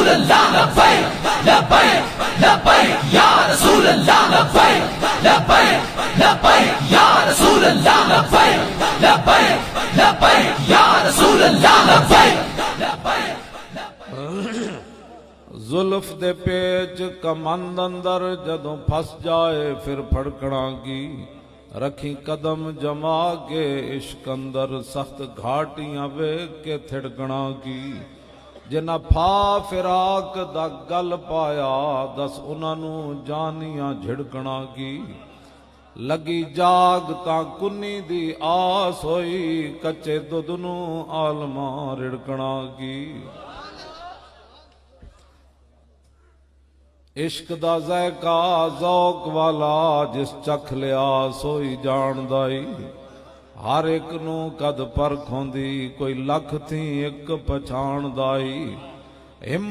अल्लाह लब्बैक लब्बैक लब्बैक या रसूल अल्लाह लब्बैक लब्बैक लब्बैक या रसूल अल्लाह लब्बैक लब्बैक लब्बैक या रसूल अल्लाह लब्बैक लब्बैक। जुल्फ दे पेच कमंद अंदर जदों फस जाए फिर फड़कना की, रखी कदम जमा के इश्क अंदर सख्त घाटियां वेख के थिड़कना की। जिन्ना फा फिराक दा गल पाया दस उन्हां जानियां झिड़कना की। लगी जाग तां कुन्नी दी आस होई, कच्चे दुध नूं आलमा रिड़कना की। इश्क दा ज़ायका ज़ौक वाला जिस चख लिया सोई जानदाई। हर एक नू कद परख होंदी कोई लख थी एक पछाणदाई। हिम्मत